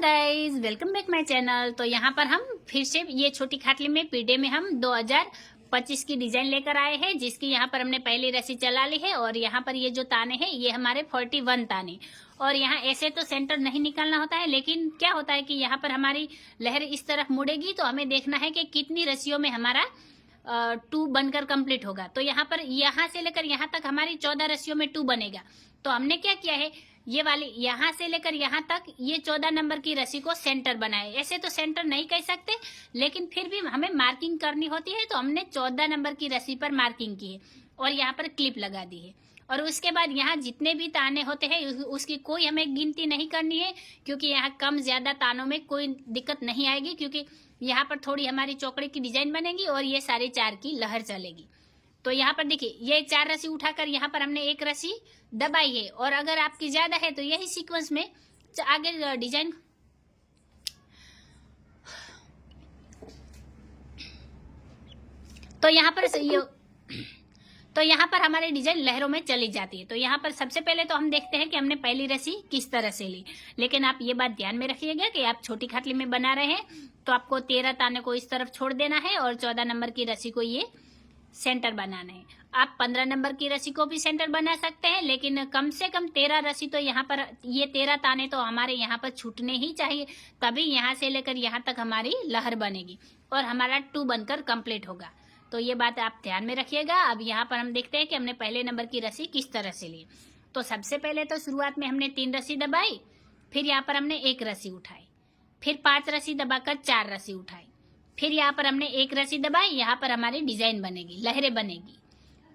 Guys, welcome back my channel. तो यहाँ पर हम फिर से ये छोटी खाटली में पीडे में हम 2025 की डिजाइन लेकर आए हैं, जिसकी यहाँ पर हमने पहली रस्सी चला ली है। और यहाँ पर ये जो ताने हैं ये हमारे 41 ताने। और यहाँ ऐसे तो सेंटर नहीं निकालना होता है, लेकिन क्या होता है कि यहाँ पर हमारी लहर इस तरफ मुड़ेगी तो हमें देखना है कि कितनी रस्सियों में हमारा 2 बनकर कंप्लीट होगा। तो यहाँ पर यहाँ से लेकर यहाँ तक हमारी 14 रस्सियों में 2 बनेगा। तो हमने क्या किया है, ये वाली यहाँ से लेकर यहाँ तक ये 14 नंबर की रस्सी को सेंटर बनाए। ऐसे तो सेंटर नहीं कह सकते, लेकिन फिर भी हमें मार्किंग करनी होती है, तो हमने 14 नंबर की रस्सी पर मार्किंग की है और यहाँ पर क्लिप लगा दी है। और उसके बाद यहाँ जितने भी ताने होते हैं उसकी कोई हमें गिनती नहीं करनी है, क्योंकि यहाँ कम ज्यादा तानों में कोई दिक्कत नहीं आएगी, क्योंकि यहाँ पर थोड़ी हमारी चौकड़ी की डिजाइन बनेगी और ये 4.5 की लहर चलेगी। तो यहाँ पर देखिए, ये 4 रस्सी उठाकर यहाँ पर हमने 1 रस्सी दबाई है। और अगर आपकी ज्यादा है तो यही सीक्वेंस में आगे डिजाइन तो यहाँ पर हमारी डिजाइन लहरों में चली जाती है। तो यहाँ पर सबसे पहले तो हम देखते हैं कि हमने पहली रस्सी किस तरह से ली। लेकिन आप ये बात ध्यान में रखिएगा कि आप छोटी खाटली में बना रहे हैं तो आपको 13 ताने को इस तरफ छोड़ देना है और 14 नंबर की रस्सी को ये सेंटर बनाना है। आप 15 नंबर की रस्सी को भी सेंटर बना सकते हैं, लेकिन कम से कम 13 रस्सी तो यहाँ पर, ये 13 ताने तो हमारे यहाँ पर छूटने ही चाहिए, तभी यहाँ से लेकर यहाँ तक हमारी लहर बनेगी और हमारा 2 बनकर कंप्लीट होगा। तो ये बात आप ध्यान में रखिएगा। अब यहाँ पर हम देखते हैं कि हमने पहले नंबर की रस्सी किस तरह से ली। तो सबसे पहले तो शुरुआत में हमने 3 रस्सी दबाई, फिर यहाँ पर हमने 1 रस्सी उठाई, फिर 5 रस्सी दबाकर 4 रस्सी उठाई, फिर यहाँ पर हमने 1 रस्सी दबाई, यहाँ पर हमारी डिजाइन बनेगी, लहरें बनेगी।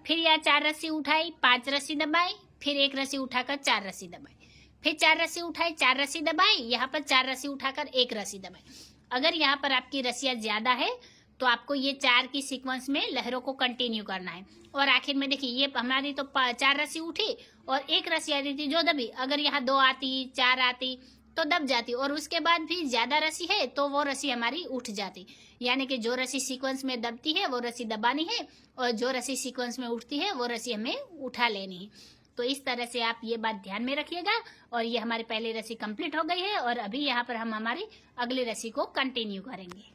फिर यहाँ 4 रस्सी उठाई, 5 रस्सी दबाई, फिर 1 रस्सी उठाकर 4 रस्सी दबाई, फिर 4 रस्सी उठाई, 4 रस्सी दबाई, यहाँ पर 4 रस्सी उठाकर 1 रस्सी दबाई। अगर यहाँ पर आपकी रस्सियाँ ज्यादा है तो आपको ये 4 की सीक्वेंस में लहरों को कंटिन्यू करना है। और आखिर में देखिए, ये हमारी तो 4 रस्सी उठी और 1 रस्सी आ रही थी जो दबी। अगर यहाँ 2 आती, 4 आती तो दब जाती, और उसके बाद भी ज्यादा रस्सी है तो वो रस्सी हमारी उठ जाती। यानी कि जो रस्सी सीक्वेंस में दबती है वो रस्सी दबानी है, और जो रस्सी सीक्वेंस में उठती है वो रस्सी हमें उठा लेनी है। तो इस तरह से आप ये बात ध्यान में रखिएगा। और ये हमारी पहली रस्सी कंप्लीट हो गई है और अभी यहाँ पर हम हमारी अगली रस्सी को कंटिन्यू करेंगे।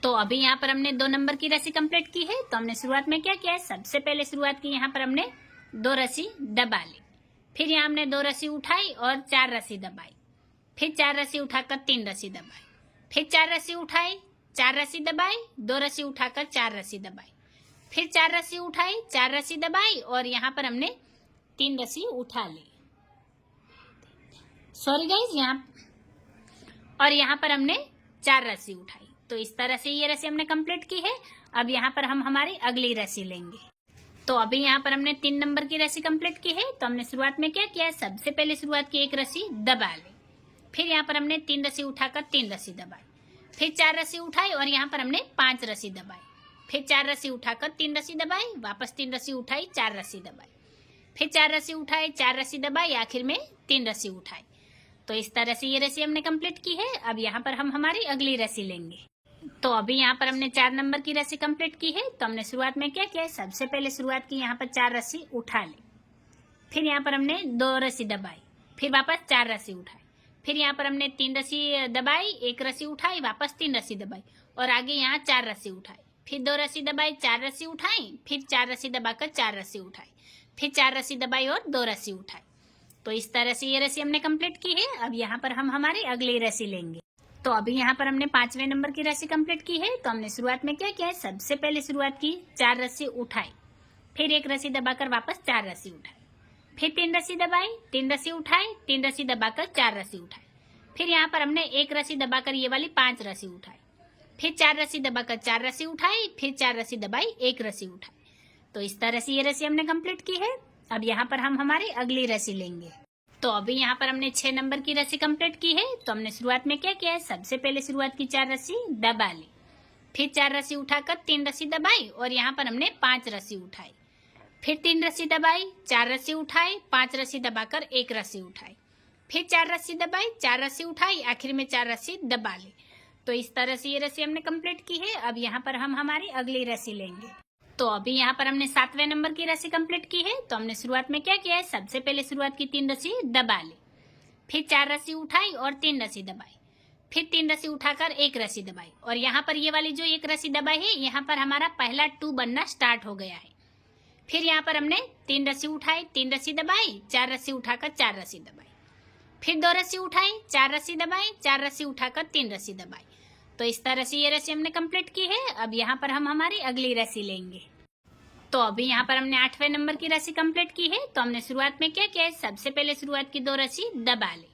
तो अभी यहाँ पर हमने 2 नंबर की रस्सी कंप्लीट की है। तो हमने शुरुआत में क्या किया है, सबसे पहले शुरुआत की, यहाँ पर हमने 2 रस्सी दबा ली, फिर यहाँ हमने 2 रस्सी उठाई और 4 रस्सी दबाई, फिर 4 रस्सी उठाकर 3 रस्सी दबाई, फिर 4 रस्सी उठाई, 4 रस्सी दबाई, 2 रस्सी उठाकर 4 रस्सी दबाई, फिर 4 रस्सी उठाई, 4 रस्सी दबाई, और यहाँ पर हमने 3 रस्सी उठा ली। सॉरी गाइज, और यहाँ पर हमने 4 रस्सी उठाई। तो इस तरह से ये रस्सी हमने कंप्लीट की है। अब यहाँ पर हम हमारी अगली रस्सी लेंगे। तो अभी यहाँ पर हमने 3 नंबर की रस्सी कंप्लीट की है। तो हमने शुरुआत में क्या किया है, सबसे पहले शुरुआत की 1 रस्सी दबा ली, फिर यहाँ पर हमने 3 रस्सी उठाकर 3 रस्सी दबाई, फिर 4 रस्सी उठाई और यहाँ पर हमने 5 रस्सी दबाई, फिर 4 रस्सी उठाकर 3 रस्सी दबाई, वापस 3 रस्सी उठाई, 4 रस्सी दबाई, फिर 4 रस्सी उठाई, 4 रस्सी दबाई, आखिर में 3 रस्सी उठाई। तो इस तरह से ये रस्सी हमने कंप्लीट की है। अब यहाँ पर हम हमारी अगली रस्सी लेंगे। तो अभी यहाँ पर हमने 4 नंबर की रस्सी कंप्लीट की है। तो हमने शुरुआत में क्या किया है, सबसे पहले शुरुआत की, यहाँ पर 4 रस्सी उठा ली, फिर यहाँ पर हमने 2 रस्सी दबाई, फिर वापस 4 रस्सी उठाई, फिर यहाँ पर हमने 3 रस्सी दबाई, 1 रस्सी उठाई, वापस 3 रस्सी दबाई, और आगे यहाँ 4 रस्सी उठाई, फिर 2 रस्सी दबाई, 4 रस्सी उठाई, फिर 4 रस्सी दबाकर 4 रस्सी उठाई, फिर 4 रस्सी दबाई और 2 रस्सी उठाई। तो इस तरह से ये रस्सी हमने कंप्लीट की है। अब यहाँ पर हम हमारी अगली रस्सी लेंगे। तो अभी यहाँ पर हमने 5वें नंबर की रस्सी कंप्लीट की है। तो हमने शुरुआत में क्या किया है, सबसे पहले शुरुआत की, 4 रस्सी उठाई, फिर 1 रस्सी दबाकर वापस 4 रस्सी उठाई, फिर 3 रस्सी दबाई, 3 रस्सी उठाई, 3 रस्सी दबाकर 4 रस्सी उठाई, फिर यहाँ पर हमने 1 रस्सी दबाकर ये वाली 5 रस्सी उठाई, फिर 4 रस्सी दबाकर 4 रस्सी उठाई, फिर 4 रस्सी दबाई, 1 रस्सी उठाई। तो इस तरह से ये रस्सी हमने कंप्लीट की है। अब यहाँ पर हम हमारी अगली रस्सी लेंगे। तो अभी यहाँ पर हमने 6 नंबर की रस्सी कंप्लीट की है। तो हमने शुरुआत में क्या किया है, सबसे पहले शुरुआत की 4 रस्सी दबा ली, फिर 4 रस्सी उठाकर 3 रस्सी दबाई और यहाँ पर हमने 5 रस्सी उठाई, फिर 3 रस्सी दबाई, 4 रस्सी उठाई, 5 रस्सी दबाकर 1 रस्सी उठाई, फिर 4 रस्सी दबाई, 4 रस्सी उठाई, आखिर में 4 रस्सी दबा ली। तो इस तरह से ये रस्सी हमने कंप्लीट की है। अब यहाँ पर हम हमारी अगली रस्सी लेंगे। तो अभी यहाँ पर हमने 7वें नंबर की रस्सी कंप्लीट की है। तो हमने शुरुआत में क्या किया है, सबसे पहले शुरुआत की 3 रस्सी दबा ली, फिर 4 रस्सी उठाई और 3 रस्सी दबाई, फिर 3 रस्सी उठाकर एक रस्सी दबाई और यहाँ पर ये वाली जो एक रस्सी दबाई है यहाँ पर हमारा पहला 2 बनना स्टार्ट हो गया है। फिर यहाँ पर हमने 3 रस्सी उठाई, 3 रस्सी दबाई, 4 रस्सी उठाकर 4 रस्सी दबाई, फिर 2 रस्सी उठाई, 4 रस्सी दबाई, 4 रस्सी उठाकर 3 रस्सी दबाई। तो इस तरह से ये रस्सी हमने कंप्लीट की है। अब यहाँ पर हम हमारी अगली रस्सी लेंगे। तो अभी यहाँ पर हमने 8वें नंबर की रस्सी कंप्लीट की है। तो हमने शुरुआत में क्या किया है, सबसे पहले शुरुआत की 2 रस्सी दबा ली,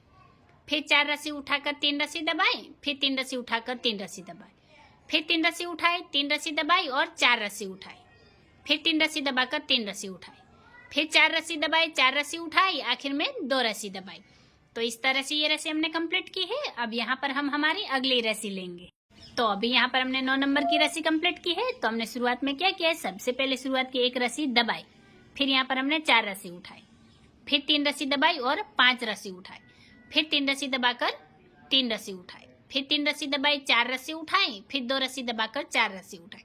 फिर 4 रस्सी उठाकर 3 रस्सी दबाई, फिर 3 रस्सी उठाकर 3 रस्सी दबाई, फिर 3 रस्सी उठाई, 3 रस्सी दबाई और 4 रस्सी उठाई, फिर 3 रस्सी दबाकर 3 रस्सी उठाई, फिर 4 रस्सी दबाई, 4 रस्सी उठाई, आखिर में 2 रस्सी दबाई। तो इस तरह से ये रस्सी हमने कंप्लीट की है। अब यहाँ पर हम हमारी अगली रस्सी लेंगे। तो अभी यहाँ पर हमने 9 नंबर की रस्सी कंप्लीट की है। तो हमने शुरुआत में क्या किया है, सबसे पहले शुरुआत की एक रस्सी दबाई, फिर यहाँ पर हमने 4 रस्सी उठाई, फिर 3 रस्सी दबाई और 5 रस्सी उठाई, फिर 3 रस्सी दबाकर 3 रस्सी उठाई, फिर 3 रस्सी दबाई, 4 रस्सी उठाई, फिर 2 रस्सी दबाकर 4 रस्सी उठाई,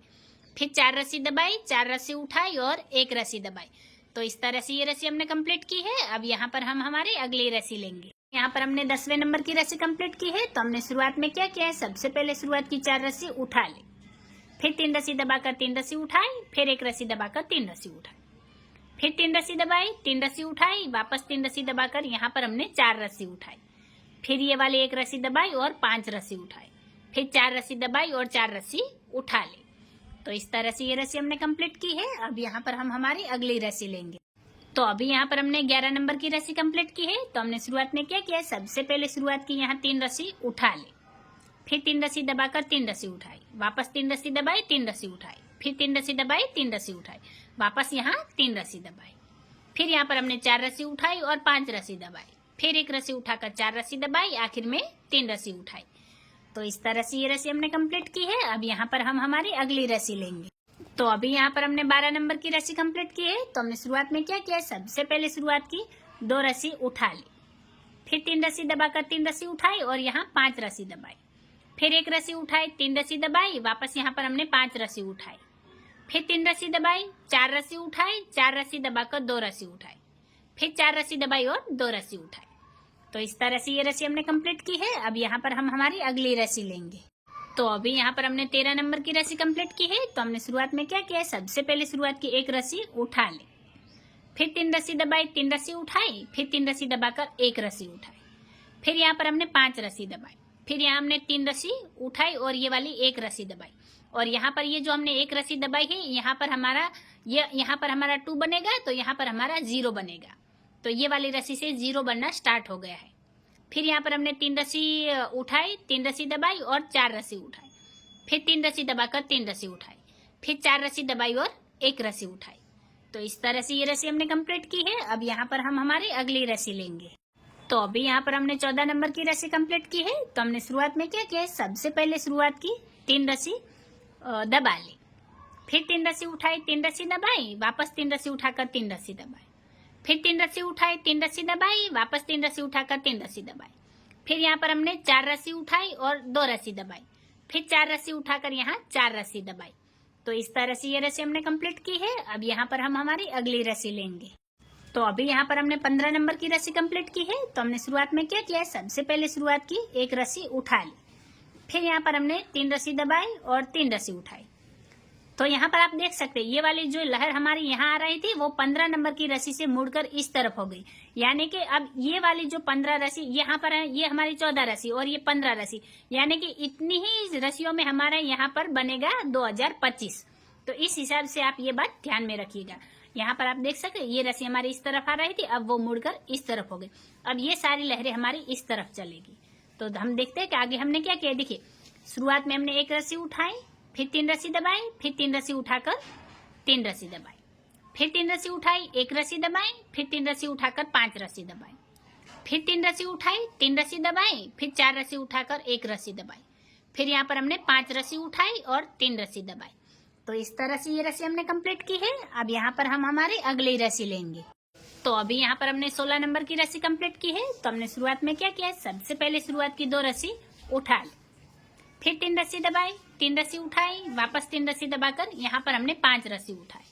फिर 4 रस्सी दबाई, 4 रस्सी उठाई और एक रस्सी दबाई। तो इस तरह से ये रस्सी हमने कंप्लीट की है। अब यहाँ पर हम हमारी अगली रस्सी लेंगे। यहाँ पर हमने 10वें नंबर की रस्सी कंप्लीट की है। तो हमने शुरुआत में क्या किया है, सबसे पहले शुरुआत की 4 रस्सी उठा ली, फिर 3 रस्सी दबाकर 3 रस्सी उठाई, फिर एक रस्सी दबाकर 3 रस्सी उठाई, फिर 3 रस्सी दबाई, 3 रस्सी उठाई, वापस 3 रस्सी दबाकर यहाँ पर हमने 4 रस्सी उठाई, फिर ये वाली एक रस्सी दबाई और 5 रस्सी उठाई, फिर 4 रस्सी दबाई और 4 रस्सी उठा ली। तो इस तरह से ये रस्सी हमने कंप्लीट की है। अब यहाँ पर हम हमारी अगली रस्सी लेंगे। तो अभी यहाँ पर हमने 11 नंबर की रस्सी कंप्लीट की है। तो हमने शुरुआत में क्या किया, सबसे पहले शुरुआत की यहाँ 3 रस्सी उठा ली, फिर 3 रस्सी दबाकर 3 रस्सी उठाई, वापस 3 रस्सी दबाई, 3 रस्सी उठाई, फिर 3 रस्सी दबाई, 3 रस्सी उठाई, वापस यहाँ 3 रस्सी दबाई, फिर यहाँ पर हमने 4 रस्सी उठाई और 5 रस्सी दबाई, फिर एक रस्सी उठाकर 4 रस्सी दबाई, आखिर में 3 रस्सी उठाई। तो इस तरह से ये रस्सी हमने कंप्लीट की है। अब यहाँ पर हम हमारी अगली रस्सी लेंगे। तो अभी यहाँ पर हमने 12 नंबर की रस्सी कंप्लीट की है। तो हमने शुरुआत में क्या किया, सबसे पहले शुरुआत की 2 रस्सी उठा ली, फिर 3 रस्सी दबाकर 3 रस्सी उठाई और यहाँ 5 रस्सी दबाई, फिर एक रस्सी उठाई, 3 रस्सी दबाई, वापस यहाँ पर हमने 5 रस्सी उठाई, फिर 3 रस्सी दबाई, 4 रस्सी उठाई, 4 रस्सी दबाकर 2 रस्सी उठाई, फिर 4 रस्सी दबाई और 2 रस्सी उठाई। तो इस तरह से ये रस्सी हमने कंप्लीट की है। अब यहाँ पर हम हमारी अगली रस्सी लेंगे। तो अभी यहाँ पर हमने 13 नंबर की रस्सी कंप्लीट की है। तो हमने शुरुआत में क्या किया, सबसे पहले शुरुआत की एक रस्सी उठा ली, फिर 3 रस्सी दबाई, 3 रस्सी उठाई, फिर 3 रस्सी दबाकर एक रस्सी उठाई, फिर यहाँ पर हमने 5 रस्सी दबाई, फिर यहाँ हमने 3 रस्सी उठाई और ये वाली एक रस्सी दबाई और यहाँ पर ये जो हमने एक रस्सी दबाई है यहाँ पर हमारा 2 बनेगा, तो यहाँ पर हमारा 0 बनेगा। तो ये वाली रस्सी से 0 बनना स्टार्ट हो गया है। फिर यहाँ पर हमने 3 रस्सी उठाई, 3 रस्सी दबाई और 4 रस्सी उठाई, फिर 3 रस्सी दबाकर 3 रस्सी उठाई, फिर 4 रस्सी दबाई और एक रस्सी उठाई। तो इस तरह से ये रस्सी हमने कंप्लीट की है। अब यहाँ पर हम हमारी अगली रस्सी लेंगे। तो अभी यहाँ पर हमने 14 नंबर की रस्सी कंप्लीट की है। तो हमने शुरुआत में क्या किया, सबसे पहले शुरुआत की 3 रस्सी दबा ली, फिर 3 रस्सी उठाई, 3 रस्सी दबाई, वापस 3 रस्सी उठाकर 3 रस्सी दबाई, फिर 3 रस्सी उठाई, 3 रस्सी दबाई, वापस 3 रस्सी उठाकर 3 रस्सी दबाई, फिर यहाँ पर हमने 4 रस्सी उठाई और 2 रस्सी दबाई, फिर 4 रस्सी उठाकर यहाँ 4 रस्सी दबाई। तो इस तरह से ये रस्सी हमने कंप्लीट की है। अब यहाँ पर हम हमारी अगली रस्सी लेंगे। तो अभी यहाँ पर हमने 15 नंबर की रस्सी कंप्लीट की है। तो हमने शुरुआत में क्या किया, सबसे पहले शुरुआत की एक रस्सी उठा ली, फिर यहाँ पर हमने 3 रस्सी दबाई और 3 रस्सी उठाई। तो यहाँ पर आप देख सकते हैं ये वाली जो लहर हमारी यहाँ आ रही थी वो 15 नंबर की रस्सी से मुड़कर इस तरफ हो गई, यानी कि अब ये वाली जो 15 रस्सी यहाँ पर है, ये हमारी 14 रस्सी और ये 15 रस्सी, यानी कि इतनी ही रस्सियों में हमारे यहाँ पर बनेगा 2025। तो इस हिसाब से आप ये बात ध्यान में रखिएगा। यहाँ पर आप देख सकते हैं ये रस्सी हमारी इस तरफ आ रही थी, अब वो मुड़कर इस तरफ हो गई। अब ये सारी लहरें हमारी इस तरफ चलेगी। तो हम देखते हैं कि आगे हमने क्या किया। देखिए शुरुआत में हमने एक रस्सी उठाई, फिर 3 रस्सी दबाई, फिर 3 रस्सी उठाकर 3 रस्सी दबाई, फिर 3 रस्सी उठाई, एक रस्सी दबाई, फिर 3 रस्सी उठाकर 5 रस्सी दबाई, फिर 3 रस्सी उठाई, 3 रस्सी दबाई, फिर 4 रस्सी उठाकर एक रस्सी दबाई, फिर यहाँ पर हमने 5 रस्सी उठाई और 3 रस्सी दबाई। तो इस तरह से ये रस्सी हमने कंप्लीट की है। अब यहाँ पर हम हमारी अगली रस्सी लेंगे। तो अभी यहाँ पर हमने 16 नंबर की रस्सी कंप्लीट की है। तो हमने शुरुआत में क्या किया, सबसे पहले शुरुआत की 2 रस्सी उठा ली, फिर 3 रस्सी दबाई, 3 रस्सी उठाई, वापस 3 रस्सी दबाकर यहाँ पर हमने 5 रस्सी उठाई,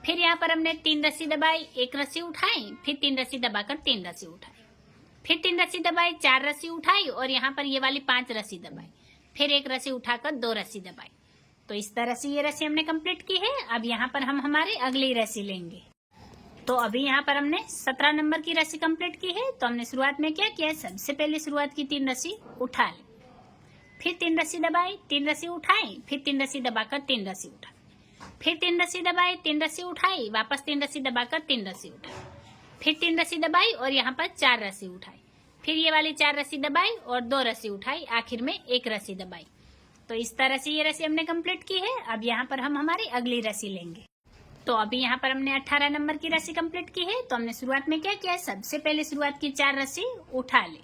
फिर यहाँ पर हमने 3 रस्सी दबाई, एक रस्सी उठाई, फिर 3 रस्सी दबाकर 3 रस्सी उठाई, फिर 3 रस्सी दबाई, 4 रस्सी उठाई और यहाँ पर ये वाली 5 रस्सी दबाई, फिर 1 रस्सी उठाकर 2 रस्सी दबाई। तो इस तरह से ये रस्सी हमने कंप्लीट की है। अब यहाँ पर हम हमारी अगली रस्सी लेंगे। तो अभी यहाँ पर हमने 17 नंबर की रस्सी कंप्लीट की है। तो हमने शुरुआत में क्या किया, सबसे पहले शुरुआत की 3 रस्सी उठा ली, फिर 3 रस्सी दबाई, 3 रस्सी उठाई, फिर 3 रस्सी दबाकर 3 रस्सी उठाई, फिर 3 रस्सी दबाई, 3 रस्सी उठाई, वापस 3 रस्सी दबाकर 3 रस्सी उठाई, फिर 3 रस्सी दबाई और यहाँ पर 4 रस्सी उठाई, फिर ये वाली 4 रस्सी दबाई और 2 रस्सी उठाई, आखिर में 1 रस्सी दबाई। तो इस तरह से ये रस्सी हमने कंप्लीट की है। अब यहाँ पर हम हमारी अगली रस्सी लेंगे। तो अभी यहाँ पर हमने 18 नंबर की रस्सी कंप्लीट की है। तो हमने शुरुआत में क्या किया, सबसे पहले शुरुआत की 4 रस्सी उठा ली,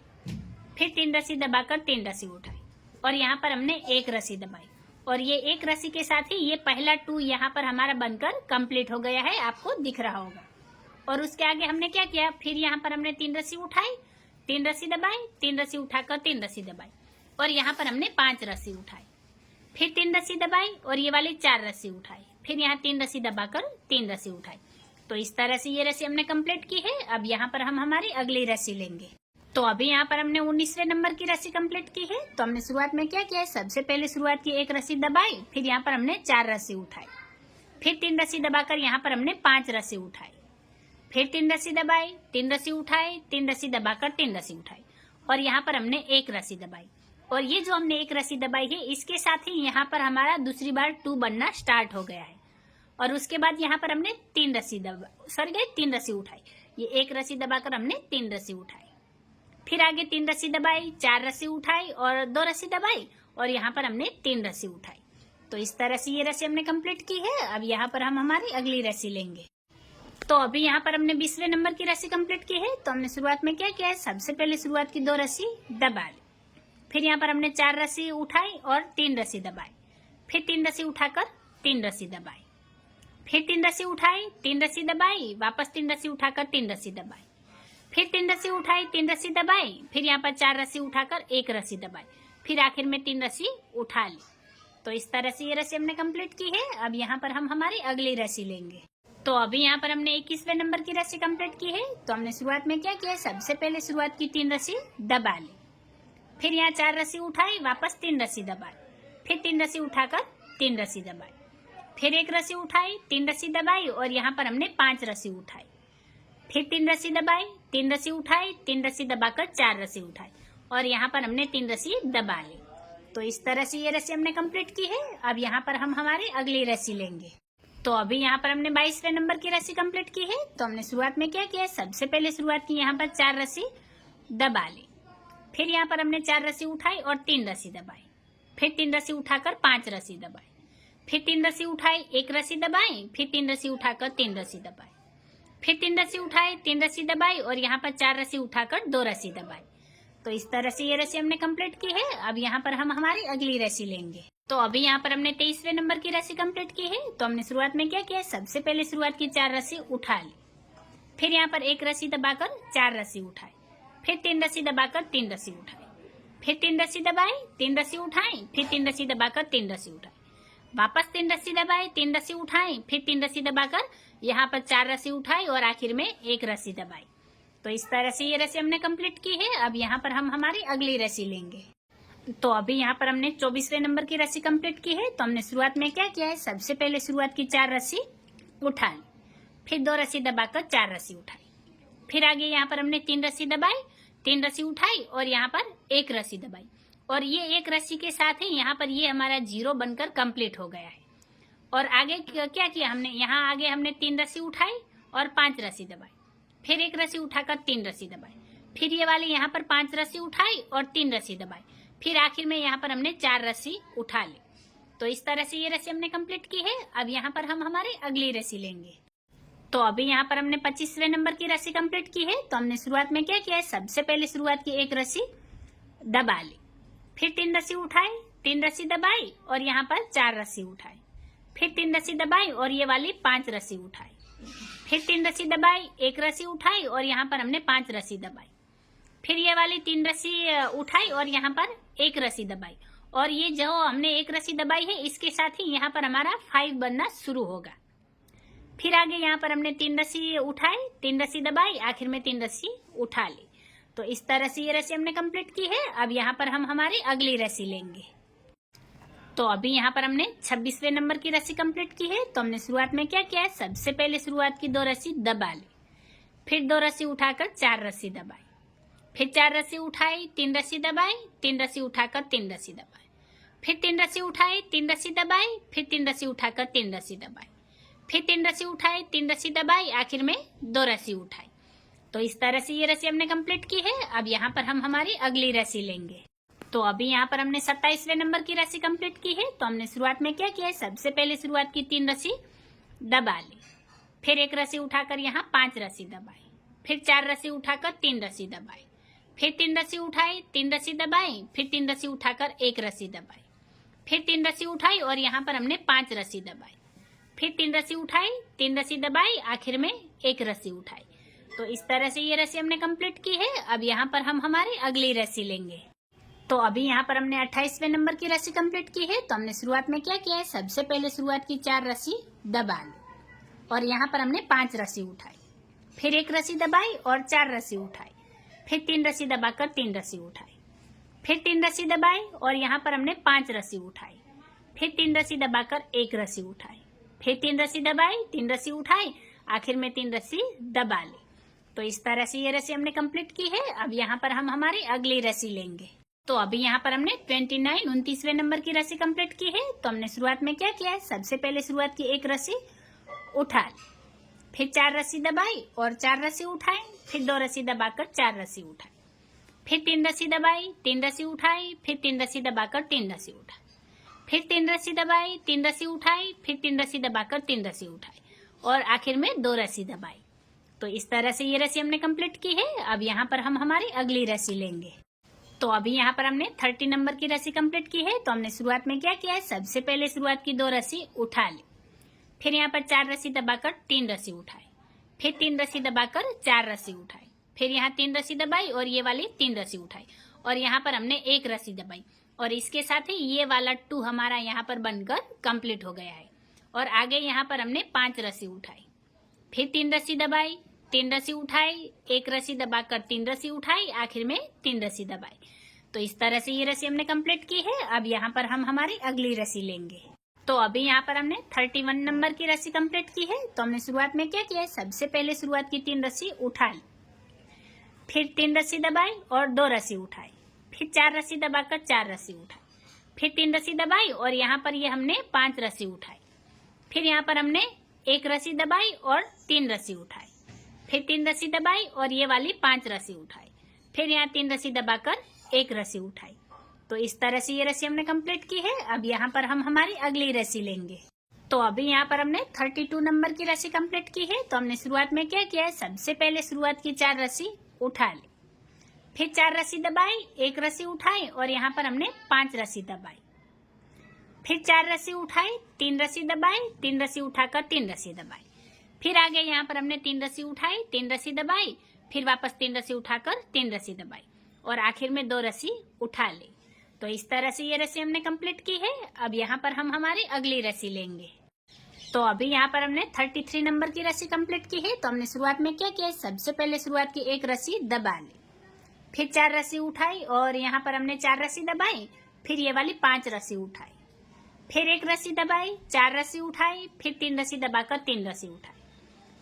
फिर 3 रस्सी दबाकर 3 रस्सी उठाई और यहाँ पर हमने 1 रस्सी दबाई और ये 1 रस्सी के साथ ही ये पहला 2 यहाँ पर हमारा बनकर कंप्लीट हो गया है, आपको दिख रहा होगा। और उसके आगे हमने क्या किया, फिर यहाँ पर हमने 3 रस्सी उठाई, 3 रस्सी दबाई, 3 रस्सी उठाकर 3 रस्सी दबाई और यहाँ पर हमने 5 रस्सी उठाई, फिर 3 रस्सी दबाई और ये वाली 4 रस्सी उठाई, फिर यहाँ 3 रस्सी दबाकर 3 रस्सी उठाई। तो इस तरह से ये रस्सी हमने कंप्लीट की है। अब यहाँ पर हम हमारी अगली रस्सी लेंगे। तो अभी यहाँ पर हमने 19वें नंबर की रस्सी कंप्लीट की है। तो हमने शुरुआत में क्या किया, सबसे पहले शुरुआत की 1 रस्सी दबाई, फिर यहाँ पर हमने 4 रस्सी उठाई, फिर 3 रस्सी दबाकर यहाँ पर हमने 5 रस्सी उठाई, फिर 3 रस्सी दबाई, 3 रस्सी उठाई, 3 रस्सी दबाकर 3 रस्सी उठाई और यहाँ पर हमने 1 रस्सी दबाई। और ये जो हमने 1 रस्सी दबाई है, इसके साथ ही यहाँ पर हमारा दूसरी बार 2 बनना स्टार्ट हो गया है। और उसके बाद यहाँ पर हमने 3 रस्सी उठाई, ये 1 रस्सी दबाकर हमने 3 रस्सी उठाई, फिर आगे 3 रस्सी दबाई, 4 रस्सी उठाई और 2 रस्सी दबाई और यहाँ पर हमने 3 रस्सी उठाई। तो इस तरह से ये रस्सी हमने कंप्लीट की है। अब यहाँ पर हम हमारी अगली रस्सी लेंगे। तो अभी यहाँ पर हमने 20वें नंबर की रस्सी कंप्लीट की है। तो हमने शुरुआत में क्या किया है, सबसे पहले शुरुआत की 2 रस्सी दबा ली, फिर यहाँ पर हमने 4 रस्सी उठाई और 3 रस्सी दबाई, फिर 3 रस्सी उठाकर 3 रस्सी दबाई, फिर 3 रस्सी उठाई, 3 रस्सी दबाई, वापस 3 रस्सी उठाकर 3 रस्सी दबाई, फिर 3 रस्सी उठाई, 3 रस्सी दबाई, फिर यहाँ पर 4 रस्सी उठाकर 1 रस्सी दबाई, फिर आखिर में 3 रस्सी उठा ली। तो इस तरह से ये रस्सी हमने कंप्लीट की है। अब यहाँ पर हम हमारी अगली रस्सी लेंगे। तो अभी यहाँ पर हमने 21वें नंबर की रस्सी कंप्लीट की है। तो हमने शुरुआत में क्या किया, सबसे पहले शुरुआत की 3 रस्सी दबा ली, फिर यहाँ 4 रस्सी उठाई, वापस 3 रस्सी दबाई, फिर 3 रस्सी उठाकर 3 रस्सी दबाई, फिर 1 रस्सी उठाई, 3 रस्सी दबाई और यहाँ पर हमने 5 रस्सी उठाई, फिर 3 रस्सी दबाई, 3 रस्सी उठाई, 3 रस्सी दबाकर 4 रस्सी उठाई और यहाँ पर हमने 3 रस्सी दबा ली। तो इस तरह से ये रस्सी हमने कंप्लीट की है। अब यहाँ पर हम हमारी अगली रस्सी लेंगे। तो अभी यहाँ पर हमने 22वें नंबर की रस्सी कंप्लीट की है। तो हमने शुरुआत में क्या किया, सबसे पहले शुरुआत की यहाँ पर 4 रस्सी दबा ली, फिर यहाँ पर हमने 4 रस्सी उठाई और 3 रस्सी दबाई, फिर 3 रस्सी उठाकर 5 रस्सी दबाई, फिर 3 रस्सी उठाई, 1 रस्सी दबाई, फिर 3 रस्सी उठाकर 3 रस्सी दबाई, फिर 3 रस्सी उठाई, 3 रस्सी दबाई और यहाँ पर 4 रस्सी उठाकर 2 रस्सी दबाई। तो इस तरह से ये रस्सी हमने कंप्लीट की है। अब यहाँ पर हम हमारी अगली रस्सी लेंगे। तो अभी यहाँ पर हमने 23वें नंबर की रस्सी कंप्लीट की है। तो हमने शुरुआत में क्या किया, सबसे पहले शुरुआत की 4 रस्सी उठा ली, फिर यहाँ पर 1 रस्सी दबाकर 4 रस्सी उठाई, फिर 3 रस्सी दबाकर 3 रस्सी उठाई, फिर 3 रस्सी दबाई, 3 रस्सी उठाई, फिर 3 रस्सी दबाकर 3 रस्सी उठाई, वापस 3 रस्सी दबाई, 3 रस्सी उठाई, फिर 3 रस्सी दबाकर यहाँ पर 4 रस्सी उठाई और आखिर में 1 रस्सी दबाई। तो इस तरह से ये रस्सी हमने कंप्लीट की है। अब यहाँ पर हम हमारी अगली रस्सी लेंगे। तो अभी यहाँ पर हमने 24वें नंबर की रस्सी कंप्लीट की है। तो हमने शुरुआत में क्या किया है, सबसे पहले शुरुआत की 4 रस्सी उठा ली, फिर 2 रस्सी दबाकर 4 रस्सी उठाई, फिर आगे यहाँ पर हमने 3 रस्सी दबाई, 3 रस्सी उठाई और यहाँ पर 1 रस्सी दबाई और ये 1 रस्सी के साथ ही यहाँ पर ये हमारा 0 बनकर कंप्लीट हो गया है। और आगे क्या किया हमने, यहाँ आगे हमने 3 रस्सी उठाई और 5 रस्सी दबाई, फिर 1 रस्सी उठाकर 3 रस्सी दबाई, फिर ये वाली यहाँ पर 5 रस्सी उठाई और 3 रस्सी दबाई, फिर आखिर में यहाँ पर हमने 4 रस्सी उठा ली। तो इस तरह से ये रस्सी हमने कंप्लीट की है। अब यहाँ पर हम हमारी अगली रस्सी लेंगे। तो अभी यहाँ पर हमने 25वें नंबर की रस्सी कंप्लीट की है। तो हमने शुरुआत में क्या किया है, सबसे पहले शुरुआत की 1 रस्सी दबा ली, फिर 3 रस्सी उठाई, 3 रस्सी दबाई और यहाँ पर 4 रस्सी उठाई, फिर 3 रस्सी दबाई और ये वाली 5 रस्सी उठाई, फिर 3 रस्सी दबाई, 1 रस्सी उठाई और यहाँ पर हमने 5 रस्सी दबाई, फिर ये वाली 3 रस्सी उठाई और यहाँ पर 1 रस्सी दबाई और ये जो हमने 1 रस्सी दबाई है इसके साथ ही यहाँ पर हमारा 5 बनना शुरू होगा। फिर आगे यहाँ पर हमने 3 रस्सी उठाई, 3 रस्सी दबाई, आखिर में 3 रस्सी उठा ली। तो इस तरह से ये रस्सी हमने कंप्लीट की है। अब यहाँ पर हम हमारी अगली रस्सी लेंगे। तो अभी यहाँ पर हमने 26वें नंबर की रस्सी कंप्लीट की है। तो हमने शुरुआत में क्या किया है, सबसे पहले शुरुआत की 2 रस्सी दबा ली, फिर 2 रस्सी उठाकर 4 रस्सी दबाई, फिर 4 रस्सी उठाई, 3 रस्सी दबाई, 3 रस्सी उठाकर 3 रस्सी दबाई, फिर 3 रस्सी उठाई, 3 रस्सी दबाई, फिर 3 रस्सी उठाकर 3 रस्सी दबाई, फिर 3 रस्सी उठाई, 3 रस्सी दबाई, आखिर में 2 रस्सी उठाई। तो इस तरह से ये रस्सी हमने कंप्लीट की है। अब यहाँ पर हम हमारी अगली रस्सी लेंगे। तो अभी यहाँ पर हमने 27वें नंबर की रस्सी कंप्लीट की है। तो हमने शुरुआत में क्या किया है, सबसे पहले शुरुआत की 3 रस्सी दबा ली, फिर 1 रस्सी उठाकर यहाँ 5 रस्सी दबाई, फिर 4 रस्सी उठाकर 3 रस्सी दबाई, फिर 3 रस्सी उठाई, 3 रस्सी दबाई, फिर 3 रस्सी उठाकर 1 रस्सी दबाई, फिर 3 रस्सी उठाई और यहाँ पर हमने 5 रस्सी दबाई, फिर 3 रस्सी उठाई, 3 रस्सी दबाई, आखिर में 1 रस्सी उठाई। तो इस तरह से ये रस्सी हमने कंप्लीट की है। अब यहाँ पर हम हमारी अगली रस्सी लेंगे। तो अभी यहाँ पर हमने 28वें नंबर की रस्सी कंप्लीट की है। तो हमने शुरुआत में क्या किया है, सबसे पहले शुरुआत की 4 रस्सी दबा ली और यहाँ पर हमने 5 रस्सी उठाई, फिर 1 रस्सी दबाई और 4 रस्सी उठाई, फिर 3 रस्सी दबाकर 3 रस्सी उठाई, फिर 3 रस्सी दबाई और यहाँ पर हमने 5 रस्सी उठाई, फिर 3 रस्सी दबाकर 1 रस्सी उठाई, फिर 3 रस्सी दबाई, 3 रस्सी उठाई, आखिर में 3 रस्सी दबा ली। तो इस तरह से ये रस्सी हमने कंप्लीट की है। अब यहाँ पर हम हमारी अगली रस्सी लेंगे। तो अभी यहाँ पर हमने 29वें नंबर की रस्सी कंप्लीट की है। तो हमने शुरुआत में क्या किया है, सबसे पहले शुरुआत की 1 रस्सी उठा ली, फिर 4 रस्सी दबाई और 4 रस्सी उठाई, फिर 2 रस्सी दबाकर 4 रस्सी उठाई, फिर 3 रस्सी दबाई, 3 रस्सी उठाई, फिर 3 रस्सी दबाकर 3 रस्सी उठाई, फिर 3 रस्सी दबाई, 3 रस्सी उठाई, फिर 3 रस्सी दबाकर 3 रस्सी उठाई और आखिर में 2 रस्सी दबाई। तो इस तरह से ये रस्सी हमने कंप्लीट की है। अब यहाँ पर हम हमारी अगली रस्सी लेंगे। तो अभी यहाँ पर हमने 30 नंबर की रस्सी कंप्लीट की है। तो हमने शुरुआत में क्या किया है, सबसे पहले शुरुआत की 2 रस्सी उठा ली, फिर यहाँ पर 4 रस्सी दबाकर 3 रस्सी उठाई, फिर 3 रस्सी दबाकर 4 रस्सी उठाई, फिर यहाँ 3 रस्सी दबाई और ये वाली 3 रस्सी उठाई और यहाँ पर हमने 1 रस्सी दबाई और इसके साथ ही ये वाला 2 हमारा यहाँ पर बनकर कंप्लीट हो गया है। और आगे यहाँ पर हमने 5 रस्सी उठाई, फिर 3 रस्सी दबाई, 3 रस्सी उठाई, 1 रस्सी दबाकर 3 रस्सी उठाई, आखिर में 3 रस्सी दबाई। तो इस तरह से ये रस्सी हमने कंप्लीट की है। अब यहाँ पर हम हमारी अगली रस्सी लेंगे। तो अभी यहाँ पर हमने 31 नंबर की रस्सी कंप्लीट की है। तो हमने शुरुआत में क्या किया है, सबसे पहले शुरुआत की 3 रस्सी उठा ली, फिर 3 रस्सी दबाई और 2 रस्सी उठाई, फिर 4 रस्सी दबाकर 4 रस्सी उठाई, फिर 3 रस्सी दबाई और यहाँ पर ये हमने 5 रस्सी उठाई, फिर यहाँ पर हमने 1 रस्सी दबाई और 3 रस्सी उठाई, फिर 3 रस्सी दबाई और ये वाली 5 रस्सी उठाई, फिर यहाँ 3 रस्सी दबाकर 1 रस्सी उठाई। तो इस तरह से ये रस्सी हमने कंप्लीट की है। अब यहाँ पर हम हमारी अगली रस्सी लेंगे। तो अभी यहाँ पर हमने 32 नंबर की रस्सी कंप्लीट की है। तो हमने शुरुआत में क्या किया है, सबसे पहले शुरुआत की 4 रस्सी उठा ली, फिर 4 रस्सी दबाई, 1 रस्सी उठाई और यहाँ पर हमने 5 रस्सी दबाई, फिर 4 रस्सी उठाई, 3 रस्सी दबाई, 3 रस्सी उठाकर 3 रस्सी दबाई, फिर आगे यहाँ पर हमने 3 रस्सी उठाई, 3 रस्सी दबाई, फिर वापस 3 रस्सी उठाकर 3 रस्सी दबाई और आखिर में 2 रस्सी उठा ली। तो इस तरह से ये रस्सी हमने कंप्लीट की है। अब यहाँ पर हम हमारी अगली रस्सी लेंगे। तो अभी यहाँ पर हमने 33 नंबर की रस्सी कंप्लीट की है। तो हमने शुरुआत में क्या किया, सबसे पहले शुरुआत की 1 रस्सी दबा ली, फिर 4 रस्सी उठाई और यहाँ पर हमने 4 रस्सी दबाई, फिर ये वाली 5 रस्सी उठाई, फिर 1 रस्सी दबाई, 4 रस्सी उठाई, फिर 3 रस्सी दबाकर 3 रस्सी उठाई,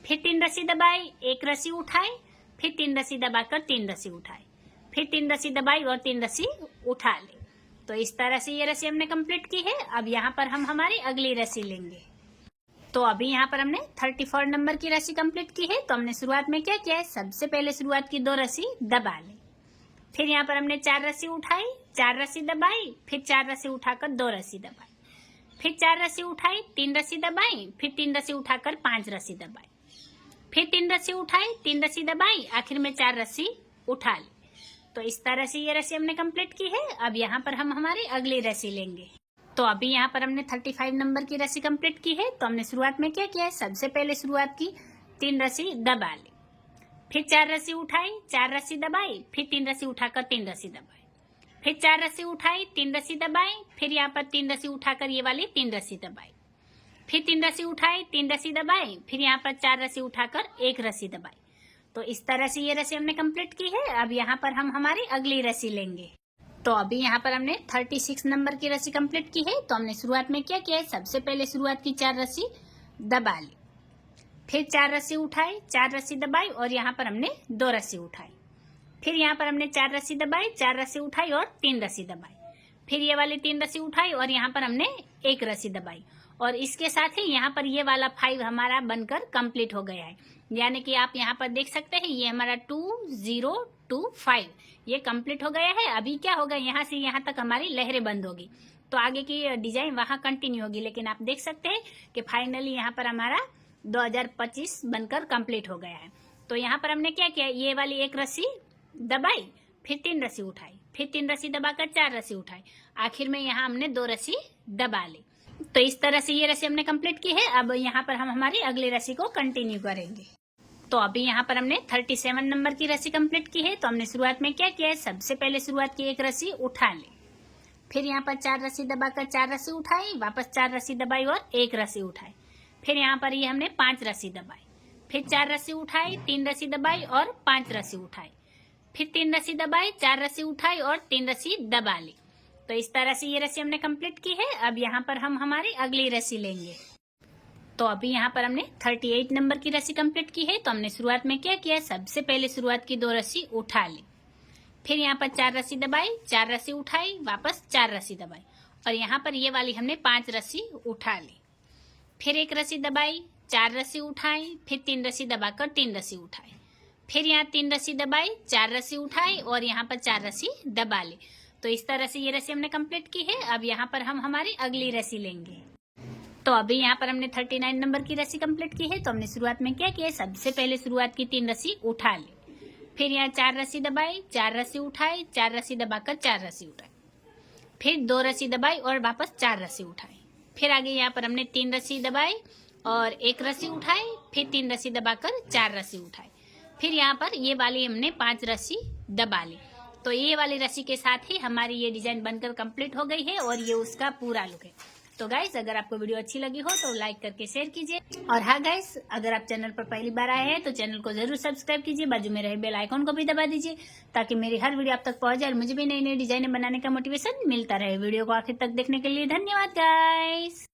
फिर 3 रस्सी दबाई, 1 रस्सी उठाई, फिर 3 रस्सी दबाकर 3 रस्सी उठाई, फिर 3 रस्सी दबाई और 3 रस्सी उठा ली। तो इस तरह से ये रस्सी हमने कंप्लीट की है। अब यहाँ पर हम हमारी अगली रस्सी लेंगे। तो अभी यहाँ पर हमने 34 नंबर की रस्सी कंप्लीट की है। तो हमने शुरुआत में क्या किया है, सबसे पहले शुरुआत की 2 रस्सी दबा ली, फिर यहाँ पर हमने 4 रस्सी उठाई, 4 रस्सी दबाई, फिर 4 रस्सी उठाकर 2 रस्सी दबाई, फिर 4 रस्सी उठाई, 3 रस्सी दबाई, फिर 3 रस्सी उठाकर 5 रस्सी दबाई, फिर 3 रस्सी उठाई, 3 रस्सी दबाई, आखिर में 4 रस्सी उठा ली। तो इस तरह से ये रस्सी हमने कंप्लीट की है। अब यहाँ पर हम हमारी अगली रस्सी लेंगे। तो अभी यहाँ पर हमने 35 नंबर की रस्सी कंप्लीट की है। तो हमने शुरुआत में क्या किया है, सबसे पहले शुरुआत की 3 रस्सी दबा ली, फिर 4 रस्सी उठाई, 4 रस्सी दबाई, फिर 3 रस्सी उठाकर 3 रस्सी दबाई, फिर 4 रस्सी उठाई, 3 रस्सी दबाई, फिर यहाँ पर 3 रस्सी उठाकर ये वाली 3 रस्सी दबाई, फिर 3 रस्सी उठाई, 3 रस्सी दबाई, फिर यहाँ पर 4 रस्सी उठाकर 1 रस्सी दबाई। तो इस तरह से ये रस्सी हमने कंप्लीट की है। अब यहाँ पर हम हमारी अगली रस्सी लेंगे। तो अभी यहाँ पर हमने 36 नंबर की रस्सी कंप्लीट की है। तो हमने शुरुआत में क्या किया है, सबसे पहले शुरुआत की 4 रस्सी दबा ली, फिर 4 रस्सी उठाई, 4 रस्सी दबाई और यहाँ पर हमने 2 रस्सी उठाई, फिर यहाँ पर हमने 4 रस्सी दबाई, 4 रस्सी उठाई और 3 रस्सी दबाई, फिर ये वाली 3 रस्सी उठाई और यहाँ पर हमने 1 रस्सी दबाई और इसके साथ ही यहाँ पर ये वाला 5 हमारा बनकर कंप्लीट हो गया है। यानी कि आप यहाँ पर देख सकते हैं ये हमारा 2025 ये कंप्लीट हो गया है। अभी क्या होगा, यहाँ से यहाँ तक हमारी लहरें बंद होगी तो आगे की डिजाइन वहां कंटिन्यू होगी, लेकिन आप देख सकते हैं कि फाइनली यहाँ पर हमारा 2025 बनकर कंप्लीट हो गया है। तो यहाँ पर हमने क्या किया, ये वाली 1 रस्सी दबाई, फिर 3 रस्सी उठाई, फिर 3 रस्सी दबाकर 4 रस्सी उठाई, आखिर में यहाँ हमने 2 रस्सी दबा ली। तो इस तरह से ये रस्सी हमने कंप्लीट की है। अब यहाँ पर हम हमारी अगली रस्सी को कंटिन्यू करेंगे। तो अभी यहाँ पर हमने 37 नंबर की रस्सी कंप्लीट की है। तो हमने शुरुआत में क्या किया है, सबसे पहले शुरुआत की 1 रस्सी उठा ली, फिर यहाँ पर 4 रस्सी दबाकर 4 रस्सी उठाई, वापस 4 रस्सी दबाई और 1 रस्सी उठाई, फिर यहाँ पर ये हमने 5 रस्सी दबाई, फिर 4 रस्सी उठाई, 3 रस्सी दबाई और 5 रस्सी उठाई, फिर 3 रस्सी दबाई, 4 रस्सी उठाई और 3 रस्सी दबा ली। तो इस तरह से ये रस्सी हमने कंप्लीट की है। अब यहाँ पर हम हमारी अगली रस्सी लेंगे। तो अभी यहाँ पर हमने 38 नंबर की रस्सी कंप्लीट की है। तो हमने शुरुआत में क्या किया, सबसे पहले शुरुआत की 2 रस्सी उठा ली, फिर यहाँ पर 4 रस्सी दबाई, 4 रस्सी उठाई, वापस 4 रस्सी दबाई और यहाँ पर ये वाली हमने 5 रस्सी उठा ली, फिर 1 रस्सी दबाई, 4 रस्सी उठाई, फिर 3 रस्सी दबाकर 3 रस्सी उठाई, फिर यहाँ 3 रस्सी दबाई, 4 रस्सी उठाई और यहाँ पर 4 रस्सी दबा ली। तो इस तरह से ये रस्सी हमने कंप्लीट की है। अब यहाँ पर हम हमारी अगली रस्सी लेंगे। तो अभी यहाँ पर हमने 39 नंबर की रस्सी कंप्लीट की है। तो हमने शुरुआत में क्या किया, सबसे पहले शुरुआत की 3 रस्सी उठा ली, फिर यहाँ 4 रस्सी दबाई, 4 रस्सी उठाई, 4 रस्सी दबाकर 4 रस्सी उठाई, फिर 2 रस्सी दबाई और वापस 4 रस्सी उठाई, फिर आगे यहाँ पर हमने 3 रस्सी दबाई और 1 रस्सी उठाई, फिर 3 रस्सी दबाकर 4 रस्सी उठाई, फिर यहाँ पर ये वाली हमने 5 रस्सी दबा ली। तो ये वाली रस्सी के साथ ही हमारी ये डिजाइन बनकर कंप्लीट हो गई है और ये उसका पूरा लुक है। तो गाइस, अगर आपको वीडियो अच्छी लगी हो तो लाइक करके शेयर कीजिए और हाँ गाइस, अगर आप चैनल पर पहली बार आए हैं तो चैनल को जरूर सब्सक्राइब कीजिए, बाजू में रहे बेल आइकॉन को भी दबा दीजिए ताकि मेरी हर वीडियो आप तक पहुंच जाए और मुझे भी नई नई डिजाइने बनाने का मोटिवेशन मिलता रहे। वीडियो को आखिर तक देखने के लिए धन्यवाद गाइस।